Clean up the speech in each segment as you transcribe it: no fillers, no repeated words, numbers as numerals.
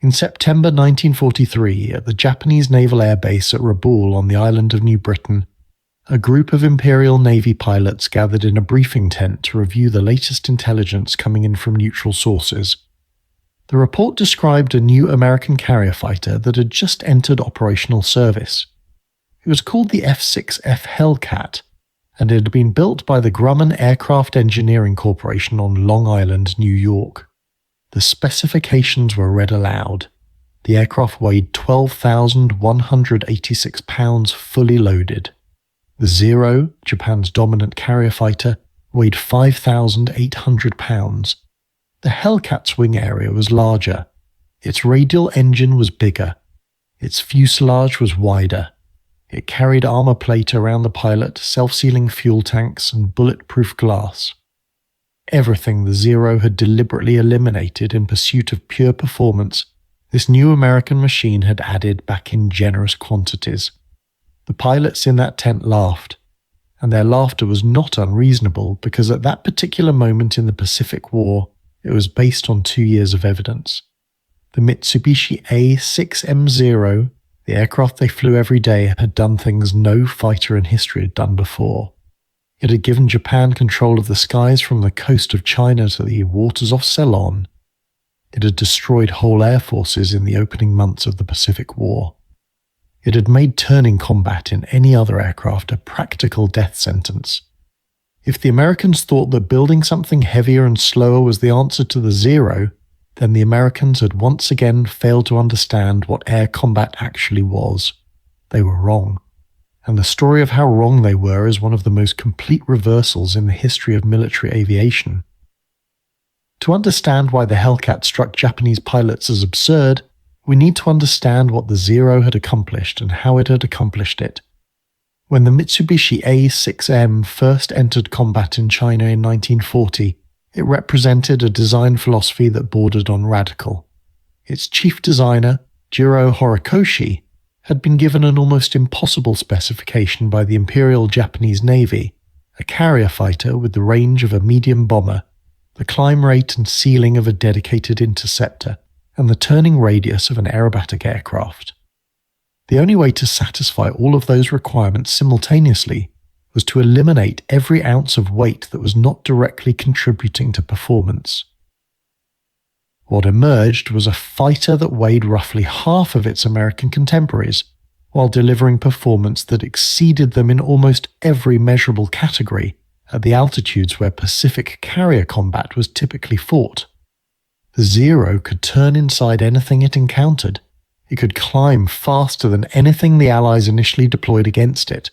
In September 1943, at the Japanese Naval Air Base at Rabaul on the island of New Britain, a group of Imperial Navy pilots gathered in a briefing tent to review the latest intelligence coming in from neutral sources. The report described a new American carrier fighter that had just entered operational service. It was called the F6F Hellcat, and it had been built by the Grumman Aircraft Engineering Corporation on Long Island, New York. The specifications were read aloud. The aircraft weighed 12,186 pounds fully loaded. The Zero, Japan's dominant carrier fighter, weighed 5,800 pounds. The Hellcat's wing area was larger. Its radial engine was bigger. Its fuselage was wider. It carried armor plate around the pilot, self-sealing fuel tanks, and bulletproof glass. Everything the Zero had deliberately eliminated in pursuit of pure performance, this new American machine had added back in generous quantities. The pilots in that tent laughed, and their laughter was not unreasonable because at that particular moment in the Pacific War, it was based on 2 years of evidence. The Mitsubishi A6M0, the aircraft they flew every day, had done things no fighter in history had done before. It had given Japan control of the skies from the coast of China to the waters off Ceylon. It had destroyed whole air forces in the opening months of the Pacific War. It had made turning combat in any other aircraft a practical death sentence. If the Americans thought that building something heavier and slower was the answer to the Zero, then the Americans had once again failed to understand what air combat actually was. They were wrong. And the story of how wrong they were is one of the most complete reversals in the history of military aviation. To understand why the Hellcat struck Japanese pilots as absurd, we need to understand what the Zero had accomplished and how it had accomplished it. When the Mitsubishi A6M first entered combat in China in 1940, it represented a design philosophy that bordered on radical. Its chief designer, Jiro Horikoshi, had been given an almost impossible specification by the Imperial Japanese Navy, a carrier fighter with the range of a medium bomber, the climb rate and ceiling of a dedicated interceptor, and the turning radius of an aerobatic aircraft. The only way to satisfy all of those requirements simultaneously was to eliminate every ounce of weight that was not directly contributing to performance. What emerged was a fighter that weighed roughly half of its American contemporaries, while delivering performance that exceeded them in almost every measurable category at the altitudes where Pacific carrier combat was typically fought. The Zero could turn inside anything it encountered. It could climb faster than anything the Allies initially deployed against it.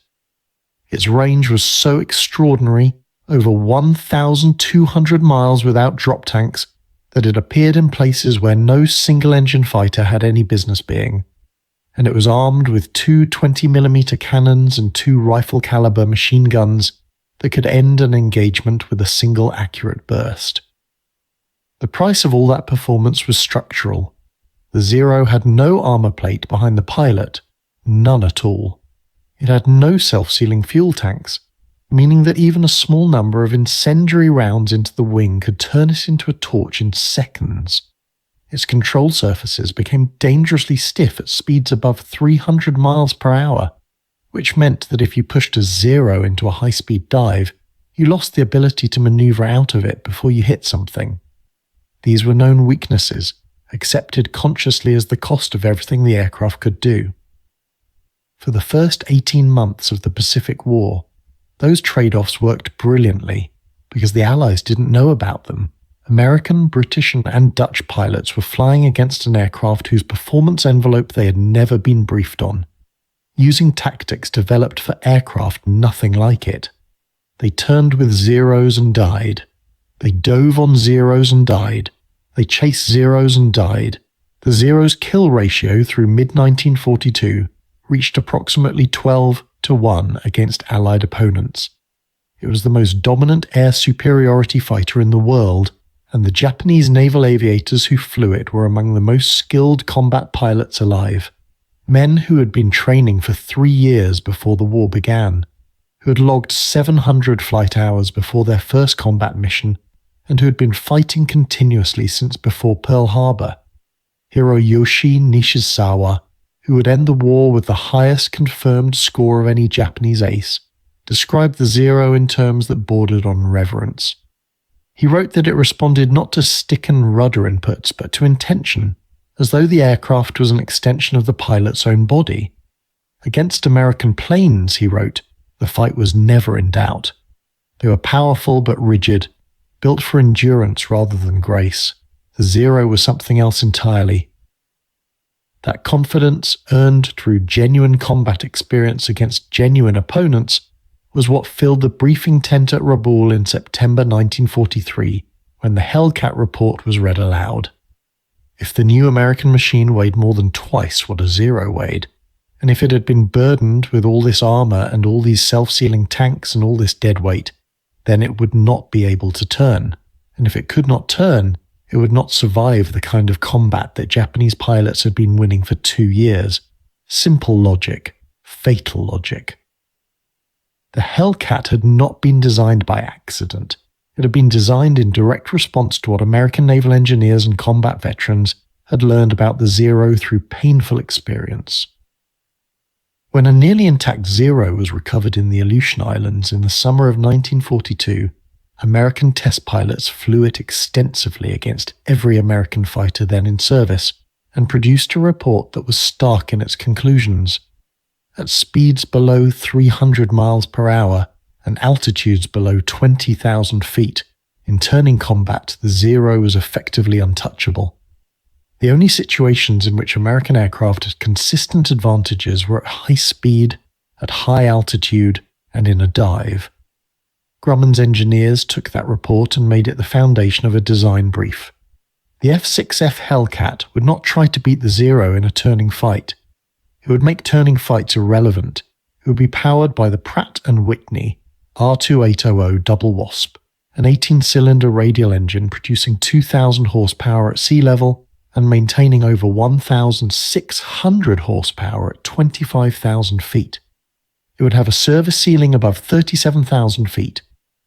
Its range was so extraordinary, over 1,200 miles without drop tanks, that it appeared in places where no single-engine fighter had any business being, and it was armed with two 20mm cannons and two rifle-caliber machine guns that could end an engagement with a single accurate burst. The price of all that performance was structural. The Zero had no armor plate behind the pilot, none at all. It had no self-sealing fuel tanks, meaning that even a small number of incendiary rounds into the wing could turn it into a torch in seconds. Its control surfaces became dangerously stiff at speeds above 300 miles per hour, which meant that if you pushed a Zero into a high-speed dive, you lost the ability to maneuver out of it before you hit something. These were known weaknesses, accepted consciously as the cost of everything the aircraft could do. For the first 18 months of the Pacific War, those trade-offs worked brilliantly because the Allies didn't know about them. American, British, and Dutch pilots were flying against an aircraft whose performance envelope they had never been briefed on, using tactics developed for aircraft nothing like it. They turned with Zeros and died. They dove on Zeros and died. They chased Zeros and died. The Zero's kill ratio through mid-1942 reached approximately 12-1 against Allied opponents. It was the most dominant air superiority fighter in the world, and the Japanese naval aviators who flew it were among the most skilled combat pilots alive. Men who had been training for 3 years before the war began, who had logged 700 flight hours before their first combat mission, and who had been fighting continuously since before Pearl Harbor. Hiroyoshi Nishizawa, who would end the war with the highest confirmed score of any Japanese ace, described the Zero in terms that bordered on reverence. He wrote that it responded not to stick and rudder inputs, but to intention, as though the aircraft was an extension of the pilot's own body. Against American planes, he wrote, the fight was never in doubt. They were powerful but rigid, built for endurance rather than grace. The Zero was something else entirely. That confidence, earned through genuine combat experience against genuine opponents, was what filled the briefing tent at Rabaul in September 1943, when the Hellcat report was read aloud. If the new American machine weighed more than twice what a Zero weighed, and if it had been burdened with all this armour and all these self-sealing tanks and all this dead weight, then it would not be able to turn, and if it could not turn, it would not survive the kind of combat that Japanese pilots had been winning for 2 years. Simple logic, fatal logic. The Hellcat had not been designed by accident. It had been designed in direct response to what American naval engineers and combat veterans had learned about the Zero through painful experience. When a nearly intact Zero was recovered in the Aleutian Islands in the summer of 1942, American test pilots flew it extensively against every American fighter then in service and produced a report that was stark in its conclusions. At speeds below 300 miles per hour and altitudes below 20,000 feet, in turning combat, the Zero was effectively untouchable. The only situations in which American aircraft had consistent advantages were at high speed, at high altitude, and in a dive. Grumman's engineers took that report and made it the foundation of a design brief. The F6F Hellcat would not try to beat the Zero in a turning fight. It would make turning fights irrelevant. It would be powered by the Pratt & Whitney R2800 Double Wasp, an 18-cylinder radial engine producing 2,000 horsepower at sea level and maintaining over 1,600 horsepower at 25,000 feet. It would have a service ceiling above 37,000 feet,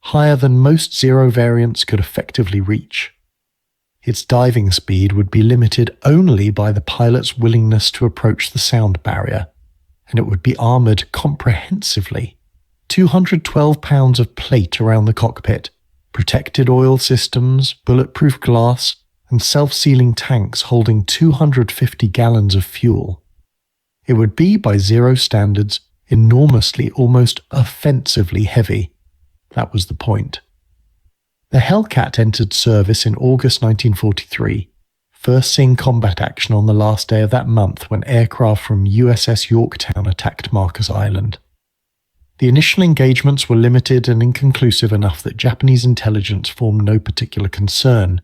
higher than most Zero variants could effectively reach. Its diving speed would be limited only by the pilot's willingness to approach the sound barrier, and it would be armoured comprehensively. 212 pounds of plate around the cockpit, protected oil systems, bulletproof glass, and self-sealing tanks holding 250 gallons of fuel. It would be, by Zero standards, enormously, almost offensively heavy. That was the point. The Hellcat entered service in August 1943, first seeing combat action on the last day of that month when aircraft from USS Yorktown attacked Marcus Island. The initial engagements were limited and inconclusive enough that Japanese intelligence formed no particular concern,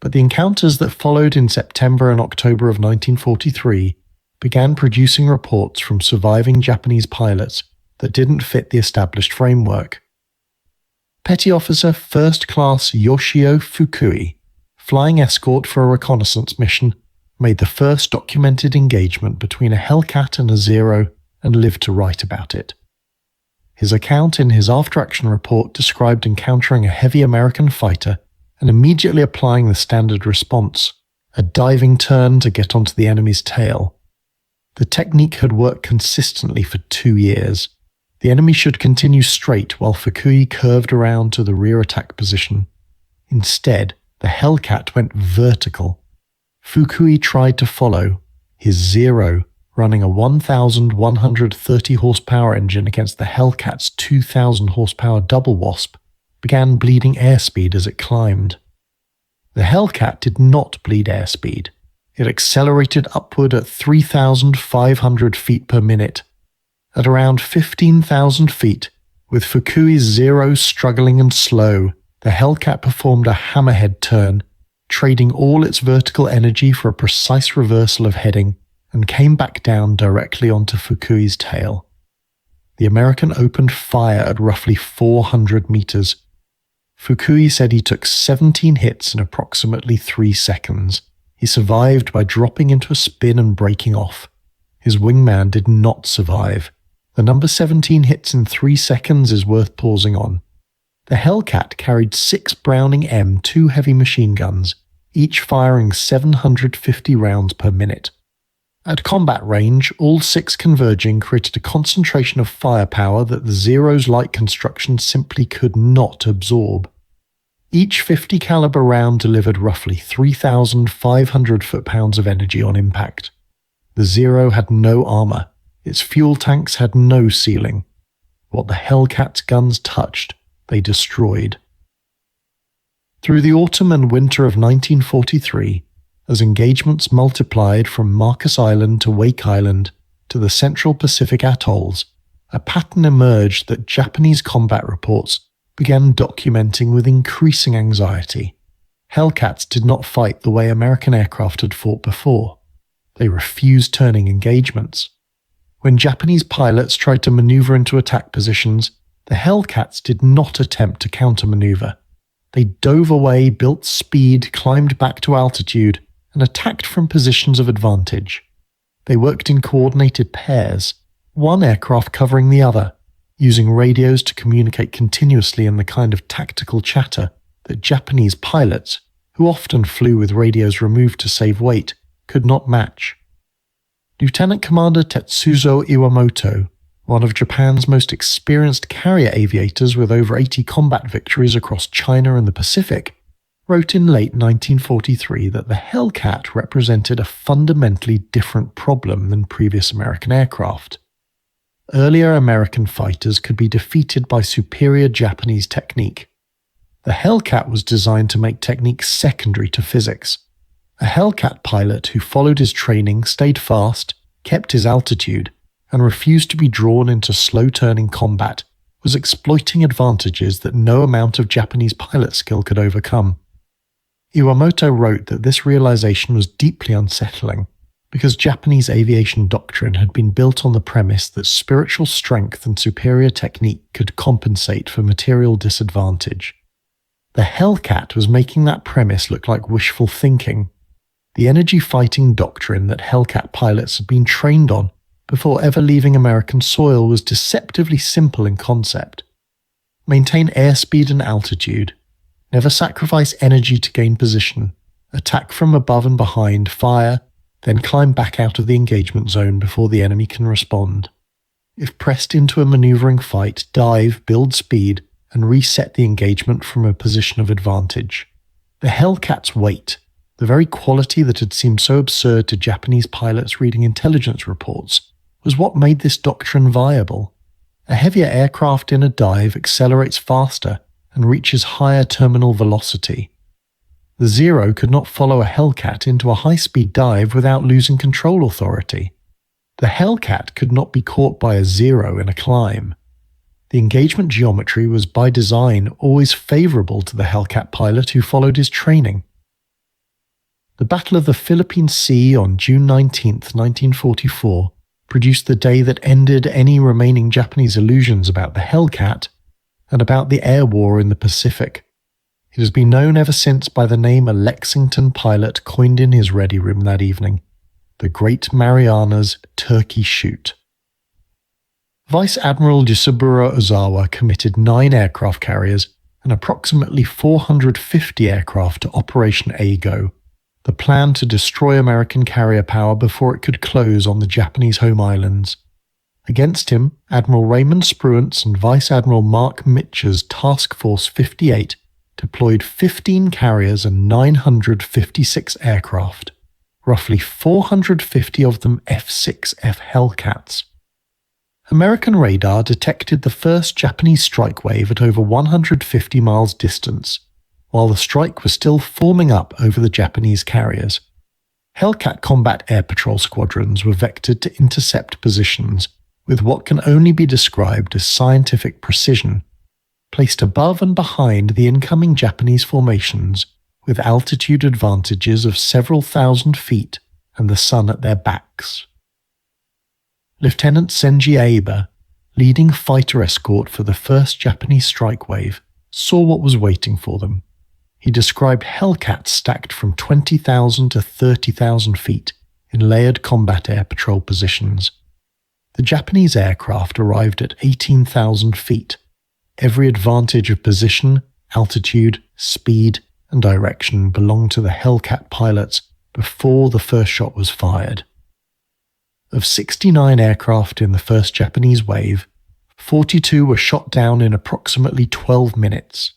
but the encounters that followed in September and October of 1943 began producing reports from surviving Japanese pilots that didn't fit the established framework. Petty Officer First Class Yoshio Fukui, flying escort for a reconnaissance mission, made the first documented engagement between a Hellcat and a Zero and lived to write about it. His account in his after-action report described encountering a heavy American fighter and immediately applying the standard response, a diving turn to get onto the enemy's tail. The technique had worked consistently for 2 years. The enemy should continue straight while Fukui curved around to the rear attack position. Instead, the Hellcat went vertical. Fukui tried to follow. His Zero, running a 1,130 horsepower engine against the Hellcat's 2,000 horsepower Double Wasp, began bleeding airspeed as it climbed. The Hellcat did not bleed airspeed. It accelerated upward at 3,500 feet per minute. At around 15,000 feet, with Fukui's Zero struggling and slow, the Hellcat performed a hammerhead turn, trading all its vertical energy for a precise reversal of heading, and came back down directly onto Fukui's tail. The American opened fire at roughly 400 meters. Fukui said he took 17 hits in approximately 3 seconds. He survived by dropping into a spin and breaking off. His wingman did not survive. The number 17 hits in 3 seconds is worth pausing on. The Hellcat carried 6 Browning M2 heavy machine guns, each firing 750 rounds per minute. At combat range, all 6 converging created a concentration of firepower that the Zero's light construction simply could not absorb. Each 50 caliber round delivered roughly 3,500 foot-pounds of energy on impact. The Zero had no armor. Its fuel tanks had no ceiling. What the Hellcat's guns touched, they destroyed. Through the autumn and winter of 1943, as engagements multiplied from Marcus Island to Wake Island to the Central Pacific atolls, a pattern emerged that Japanese combat reports began documenting with increasing anxiety. Hellcats did not fight the way American aircraft had fought before. They refused turning engagements. When Japanese pilots tried to maneuver into attack positions, the Hellcats did not attempt to countermaneuver. They dove away, built speed, climbed back to altitude, and attacked from positions of advantage. They worked in coordinated pairs, one aircraft covering the other, using radios to communicate continuously in the kind of tactical chatter that Japanese pilots, who often flew with radios removed to save weight, could not match. Lieutenant Commander Tetsuzo Iwamoto, one of Japan's most experienced carrier aviators with over 80 combat victories across China and the Pacific, wrote in late 1943 that the Hellcat represented a fundamentally different problem than previous American aircraft. Earlier American fighters could be defeated by superior Japanese technique. The Hellcat was designed to make technique secondary to physics. A Hellcat pilot who followed his training, stayed fast, kept his altitude, and refused to be drawn into slow-turning combat was exploiting advantages that no amount of Japanese pilot skill could overcome. Iwamoto wrote that this realization was deeply unsettling because Japanese aviation doctrine had been built on the premise that spiritual strength and superior technique could compensate for material disadvantage. The Hellcat was making that premise look like wishful thinking. The energy fighting doctrine that Hellcat pilots had been trained on before ever leaving American soil was deceptively simple in concept. Maintain airspeed and altitude. Never sacrifice energy to gain position. Attack from above and behind, fire, then climb back out of the engagement zone before the enemy can respond. If pressed into a maneuvering fight, dive, build speed, and reset the engagement from a position of advantage. The Hellcat's weight, the very quality that had seemed so absurd to Japanese pilots reading intelligence reports, was what made this doctrine viable. A heavier aircraft in a dive accelerates faster and reaches higher terminal velocity. The Zero could not follow a Hellcat into a high-speed dive without losing control authority. The Hellcat could not be caught by a Zero in a climb. The engagement geometry was by design always favorable to the Hellcat pilot who followed his training. The Battle of the Philippine Sea on June 19, 1944, produced the day that ended any remaining Japanese illusions about the Hellcat and about the air war in the Pacific. It has been known ever since by the name a Lexington pilot coined in his ready room that evening, the Great Marianas Turkey Shoot. Vice Admiral Saburō Ozawa committed 9 aircraft carriers and approximately 450 aircraft to Operation A-Go, the plan to destroy American carrier power before it could close on the Japanese home islands. Against him, Admiral Raymond Spruance and Vice Admiral Mark Mitcher's Task Force 58 deployed 15 carriers and 956 aircraft, roughly 450 of them F6F Hellcats. American radar detected the first Japanese strike wave at over 150 miles distance, while the strike was still forming up over the Japanese carriers. Hellcat combat air patrol squadrons were vectored to intercept positions with what can only be described as scientific precision, placed above and behind the incoming Japanese formations with altitude advantages of several thousand feet and the sun at their backs. Lieutenant Senji Aiba, leading fighter escort for the first Japanese strike wave, saw what was waiting for them. He described Hellcats stacked from 20,000 to 30,000 feet in layered combat air patrol positions. The Japanese aircraft arrived at 18,000 feet, every advantage of position, altitude, speed, and direction belonged to the Hellcat pilots before the first shot was fired. Of 69 aircraft in the first Japanese wave, 42 were shot down in approximately 12 minutes.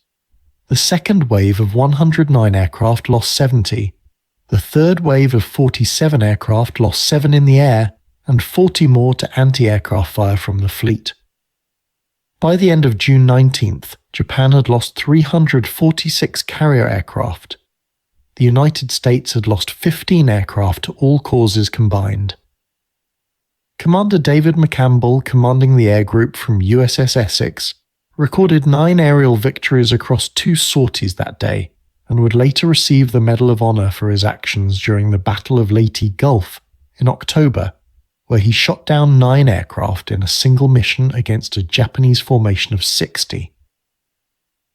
The second wave of 109 aircraft lost 70. The third wave of 47 aircraft lost 7 in the air and 40 more to anti-aircraft fire from the fleet. By the end of June 19th, Japan had lost 346 carrier aircraft. The United States had lost 15 aircraft to all causes combined. Commander David McCampbell, commanding the air group from USS Essex, recorded 9 aerial victories across 2 sorties that day, and would later receive the Medal of Honor for his actions during the Battle of Leyte Gulf in October, where he shot down 9 aircraft in a single mission against a Japanese formation of 60.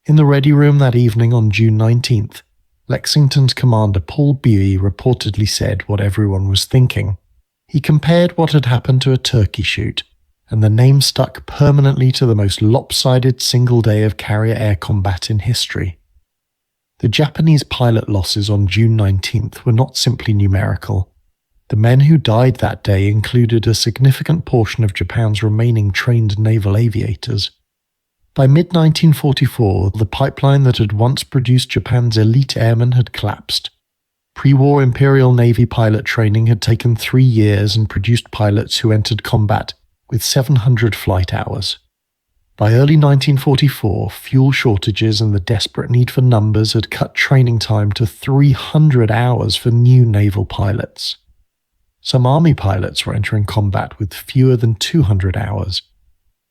In the ready room that evening on June 19th, Lexington's commander Paul Buey reportedly said what everyone was thinking. He compared what had happened to a turkey shoot, and the name stuck permanently to the most lopsided single day of carrier air combat in history. The Japanese pilot losses on June 19th were not simply numerical. The men who died that day included a significant portion of Japan's remaining trained naval aviators. By mid-1944, the pipeline that had once produced Japan's elite airmen had collapsed. Pre-war Imperial Navy pilot training had taken 3 years and produced pilots who entered combat with 700 flight hours. By early 1944, fuel shortages and the desperate need for numbers had cut training time to 300 hours for new naval pilots. Some Army pilots were entering combat with fewer than 200 hours.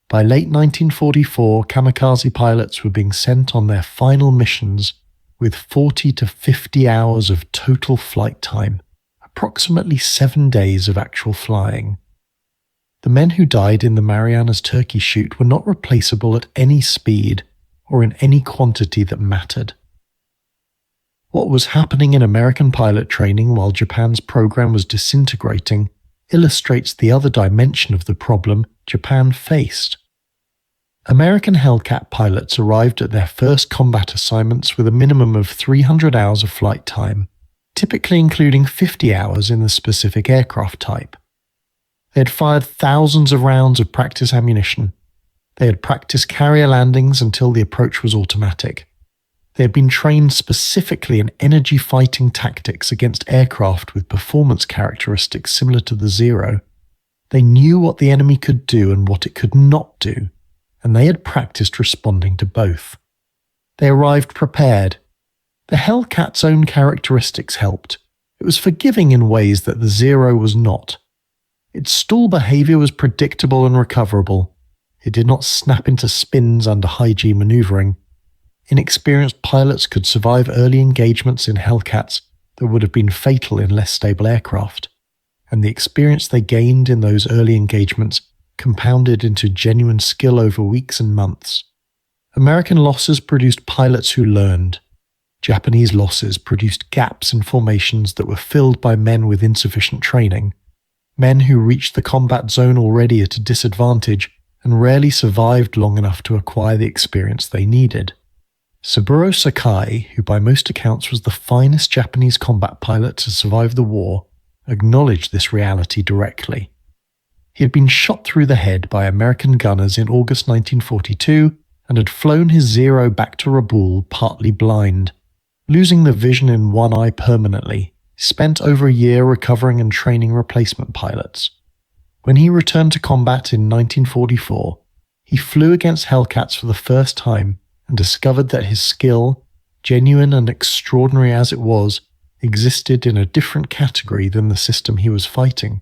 By late 1944, kamikaze pilots were being sent on their final missions with 40 to 50 hours of total flight time, approximately 7 days of actual flying. The men who died in the Marianas turkey shoot were not replaceable at any speed or in any quantity that mattered. What was happening in American pilot training while Japan's program was disintegrating illustrates the other dimension of the problem Japan faced. American Hellcat pilots arrived at their first combat assignments with a minimum of 300 hours of flight time, typically including 50 hours in the specific aircraft type. They had fired thousands of rounds of practice ammunition. They had practiced carrier landings until the approach was automatic. They had been trained specifically in energy fighting tactics against aircraft with performance characteristics similar to the Zero. They knew what the enemy could do and what it could not do, and they had practiced responding to both. They arrived prepared. The Hellcat's own characteristics helped. It was forgiving in ways that the Zero was not. Its stall behavior was predictable and recoverable. It did not snap into spins under high-G maneuvering. Inexperienced pilots could survive early engagements in Hellcats that would have been fatal in less stable aircraft, and the experience they gained in those early engagements compounded into genuine skill over weeks and months. American losses produced pilots who learned. Japanese losses produced gaps in formations that were filled by men with insufficient training, men who reached the combat zone already at a disadvantage and rarely survived long enough to acquire the experience they needed. Saburō Sakai, who by most accounts was the finest Japanese combat pilot to survive the war, acknowledged this reality directly. He had been shot through the head by American gunners in August 1942 and had flown his Zero back to Rabaul partly blind. Losing the vision in one eye permanently, he spent over a year recovering and training replacement pilots. When he returned to combat in 1944, he flew against Hellcats for the first time and discovered that his skill, genuine and extraordinary as it was, existed in a different category than the system he was fighting.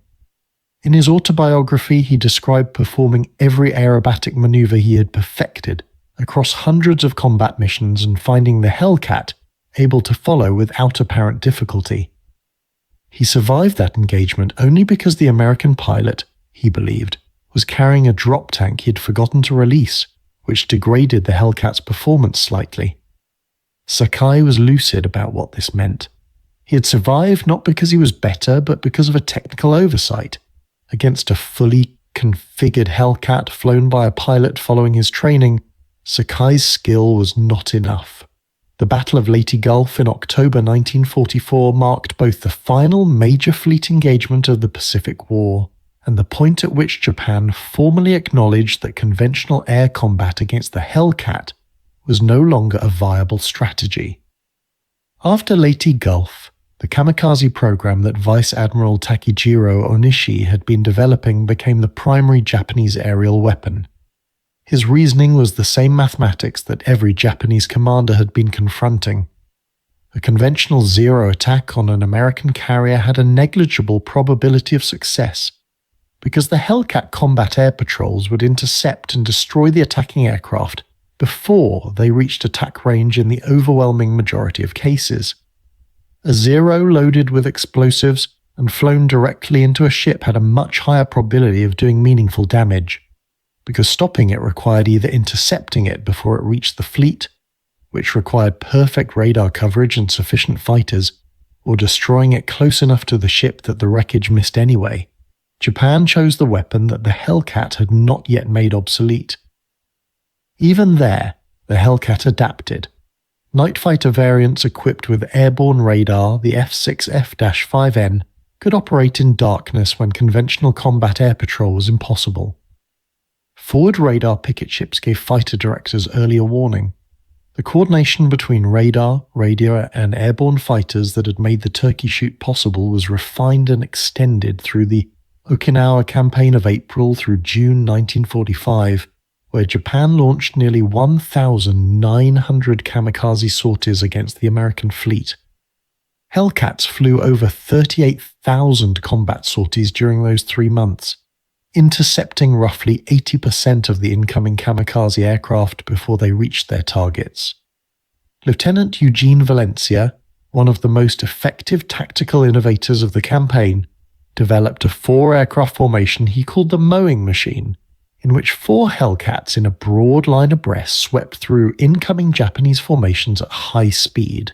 In his autobiography, he described performing every aerobatic maneuver he had perfected across hundreds of combat missions and finding the Hellcat able to follow without apparent difficulty. He survived that engagement only because the American pilot, he believed, was carrying a drop tank he had forgotten to release, which degraded the Hellcat's performance slightly. Sakai was lucid about what this meant. He had survived not because he was better, but because of a technical oversight. Against a fully configured Hellcat flown by a pilot following his training, Sakai's skill was not enough. The Battle of Leyte Gulf in October 1944 marked both the final major fleet engagement of the Pacific War and the point at which Japan formally acknowledged that conventional air combat against the Hellcat was no longer a viable strategy. After Leyte Gulf, the kamikaze program that Vice Admiral Takejiro Onishi had been developing became the primary Japanese aerial weapon. His reasoning was the same mathematics that every Japanese commander had been confronting. A conventional zero attack on an American carrier had a negligible probability of success, because the Hellcat combat air patrols would intercept and destroy the attacking aircraft before they reached attack range in the overwhelming majority of cases. A zero loaded with explosives and flown directly into a ship had a much higher probability of doing meaningful damage, because stopping it required either intercepting it before it reached the fleet, which required perfect radar coverage and sufficient fighters, or destroying it close enough to the ship that the wreckage missed anyway. Japan chose the weapon that the Hellcat had not yet made obsolete. Even there, the Hellcat adapted. Night fighter variants equipped with airborne radar, the F6F-5N, could operate in darkness when conventional combat air patrol was impossible. Forward radar picket ships gave fighter directors earlier warning. The coordination between radar, radio, and airborne fighters that had made the turkey shoot possible was refined and extended through the Okinawa campaign of April through June 1945, where Japan launched nearly 1,900 kamikaze sorties against the American fleet. Hellcats flew over 38,000 combat sorties during those 3 months, intercepting roughly 80% of the incoming kamikaze aircraft before they reached their targets. Lieutenant Eugene Valencia, one of the most effective tactical innovators of the campaign, developed a 4-aircraft formation he called the mowing machine, in which 4 Hellcats in a broad line abreast swept through incoming Japanese formations at high speed,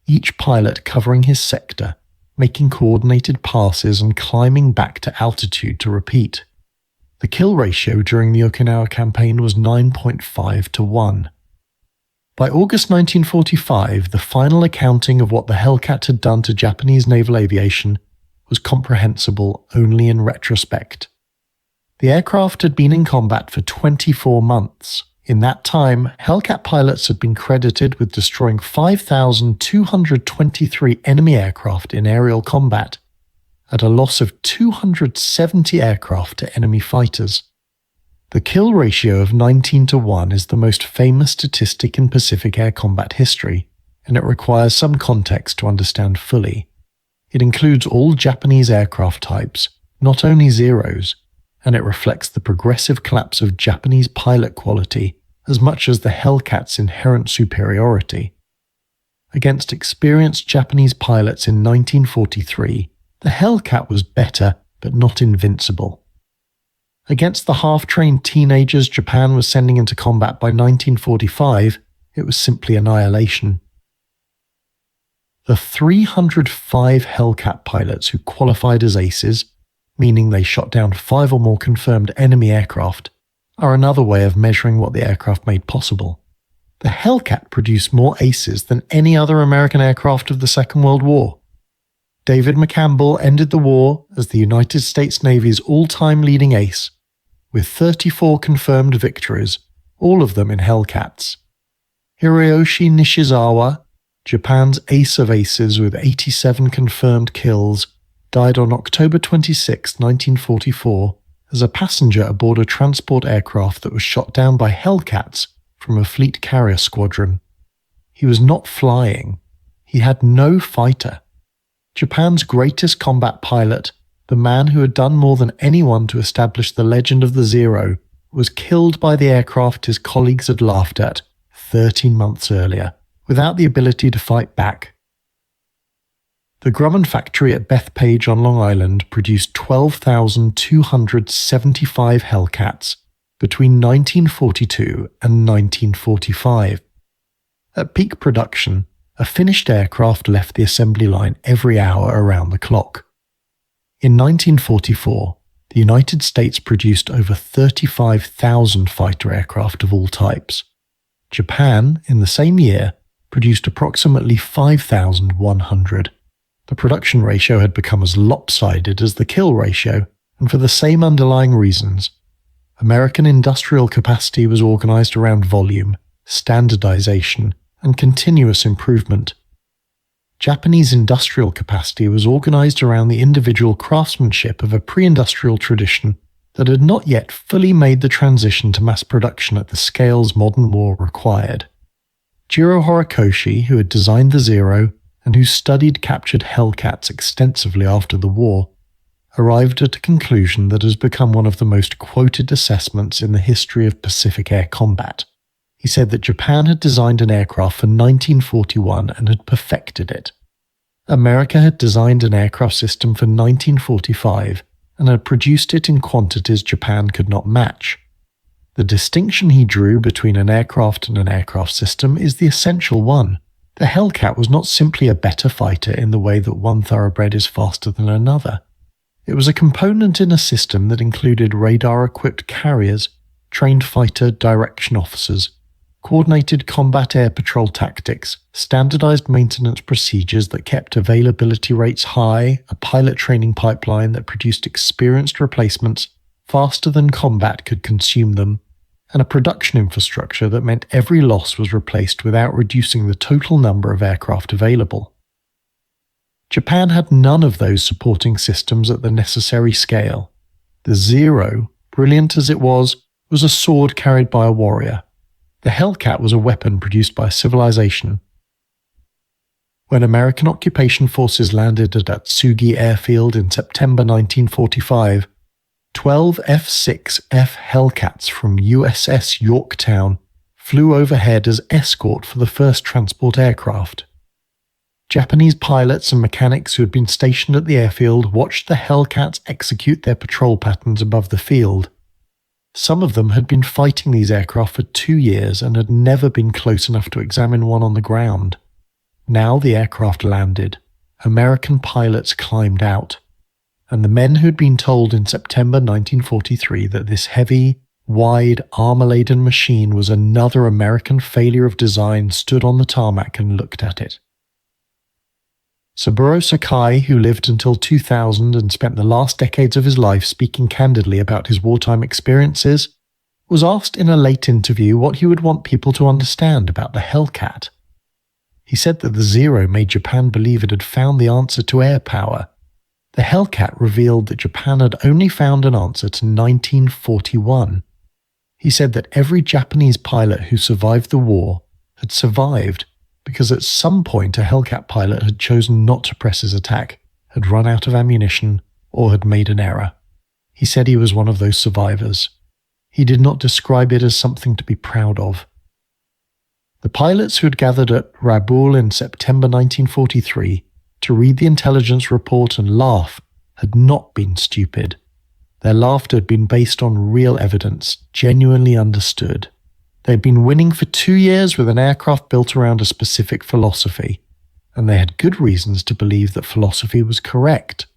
each pilot covering his sector, making coordinated passes and climbing back to altitude to repeat. The kill ratio during the Okinawa campaign was 9.5 to 1. By August 1945, the final accounting of what the Hellcat had done to Japanese naval aviation was comprehensible only in retrospect. The aircraft had been in combat for 24 months. In that time, Hellcat pilots had been credited with destroying 5,223 enemy aircraft in aerial combat, at a loss of 270 aircraft to enemy fighters. The kill ratio of 19 to 1 is the most famous statistic in Pacific air combat history, and it requires some context to understand fully. It includes all Japanese aircraft types, not only Zeros, and it reflects the progressive collapse of Japanese pilot quality as much as the Hellcat's inherent superiority. Against experienced Japanese pilots in 1943, the Hellcat was better, but not invincible. Against the half-trained teenagers Japan was sending into combat by 1945, it was simply annihilation. The 305 Hellcat pilots who qualified as aces, meaning they shot down 5 or more confirmed enemy aircraft, are another way of measuring what the aircraft made possible. The Hellcat produced more aces than any other American aircraft of the Second World War. David McCampbell ended the war as the United States Navy's all-time leading ace, with 34 confirmed victories, all of them in Hellcats. Hiroyoshi Nishizawa, Japan's ace of aces with 87 confirmed kills, died on October 26, 1944, as a passenger aboard a transport aircraft that was shot down by Hellcats from a fleet carrier squadron. He was not flying. He had no fighter. Japan's greatest combat pilot, the man who had done more than anyone to establish the legend of the Zero, was killed by the aircraft his colleagues had laughed at 13 months earlier, without the ability to fight back. The Grumman factory at Bethpage on Long Island produced 12,275 Hellcats between 1942 and 1945. At peak production, a finished aircraft left the assembly line every hour around the clock. In 1944, the United States produced over 35,000 fighter aircraft of all types. Japan, in the same year, produced approximately 5,100. The production ratio had become as lopsided as the kill ratio, and for the same underlying reasons. American industrial capacity was organized around volume, standardization, and continuous improvement. Japanese industrial capacity was organized around the individual craftsmanship of a pre-industrial tradition that had not yet fully made the transition to mass production at the scales modern war required. Jiro Horikoshi, who had designed the Zero and who studied captured Hellcats extensively after the war, arrived at a conclusion that has become one of the most quoted assessments in the history of Pacific air combat. He said that Japan had designed an aircraft for 1941 and had perfected it. America had designed an aircraft system for 1945 and had produced it in quantities Japan could not match. The distinction he drew between an aircraft and an aircraft system is the essential one. The Hellcat was not simply a better fighter in the way that one thoroughbred is faster than another. It was a component in a system that included radar-equipped carriers, trained fighter direction officers, coordinated combat air patrol tactics, standardized maintenance procedures that kept availability rates high, a pilot training pipeline that produced experienced replacements faster than combat could consume them, and a production infrastructure that meant every loss was replaced without reducing the total number of aircraft available. Japan had none of those supporting systems at the necessary scale. The Zero, brilliant as it was a sword carried by a warrior. The Hellcat was a weapon produced by a civilization. When American occupation forces landed at Atsugi Airfield in September 1945, 12 F6F Hellcats from USS Yorktown flew overhead as escort for the first transport aircraft. Japanese pilots and mechanics who had been stationed at the airfield watched the Hellcats execute their patrol patterns above the field. Some of them had been fighting these aircraft for 2 years and had never been close enough to examine one on the ground. Now the aircraft landed. American pilots climbed out. And the men who had been told in September 1943 that this heavy, wide, armor-laden machine was another American failure of design stood on the tarmac and looked at it. Saburō Sakai, who lived until 2000 and spent the last decades of his life speaking candidly about his wartime experiences, was asked in a late interview what he would want people to understand about the Hellcat. He said that the Zero made Japan believe it had found the answer to air power. The Hellcat revealed that Japan had only found an answer to 1941. He said that every Japanese pilot who survived the war had survived because at some point a Hellcat pilot had chosen not to press his attack, had run out of ammunition, or had made an error. He said he was one of those survivors. He did not describe it as something to be proud of. The pilots who had gathered at Rabaul in September 1943 to read the intelligence report and laugh had not been stupid. Their laughter had been based on real evidence, genuinely understood. They had been winning for 2 years with an aircraft built around a specific philosophy, and they had good reasons to believe that philosophy was correct.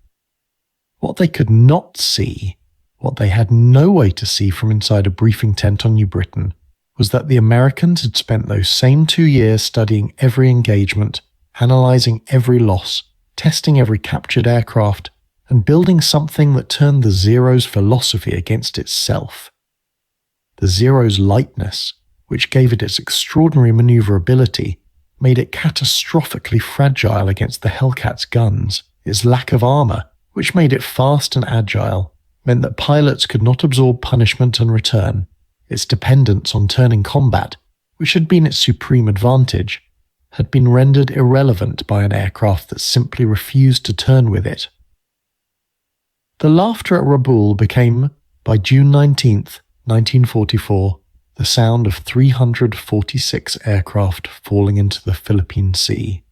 What they could not see, what they had no way to see from inside a briefing tent on New Britain, was that the Americans had spent those same 2 years studying every engagement, analyzing every loss, testing every captured aircraft, and building something that turned the Zero's philosophy against itself. The Zero's lightness, which gave it its extraordinary maneuverability, made it catastrophically fragile against the Hellcat's guns. Its lack of armor, which made it fast and agile, meant that pilots could not absorb punishment and return. Its dependence on turning combat, which had been its supreme advantage, had been rendered irrelevant by an aircraft that simply refused to turn with it. The laughter at Rabaul became, by June 19, 1944, the sound of 346 aircraft falling into the Philippine Sea.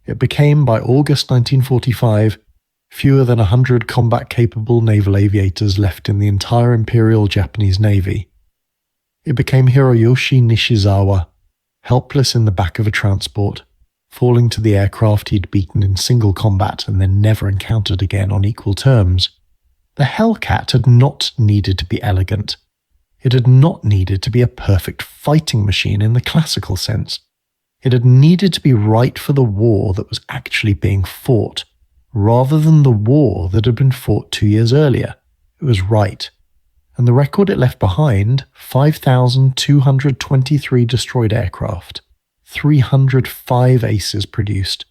It became, by August 1945, fewer than 100 combat-capable naval aviators left in the entire Imperial Japanese Navy. It became Hiroyoshi Nishizawa, helpless in the back of a transport, falling to the aircraft he'd beaten in single combat and then never encountered again on equal terms. The Hellcat had not needed to be elegant. It had not needed to be a perfect fighting machine in the classical sense. It had needed to be right for the war that was actually being fought, rather than the war that had been fought 2 years earlier. It was right. And the record it left behind, 5,223 destroyed aircraft, 305 aces produced,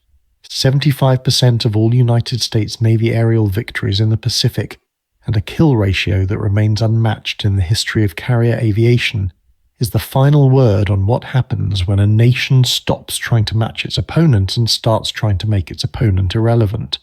75% of all United States Navy aerial victories in the Pacific, and a kill ratio that remains unmatched in the history of carrier aviation, is the final word on what happens when a nation stops trying to match its opponent and starts trying to make its opponent irrelevant.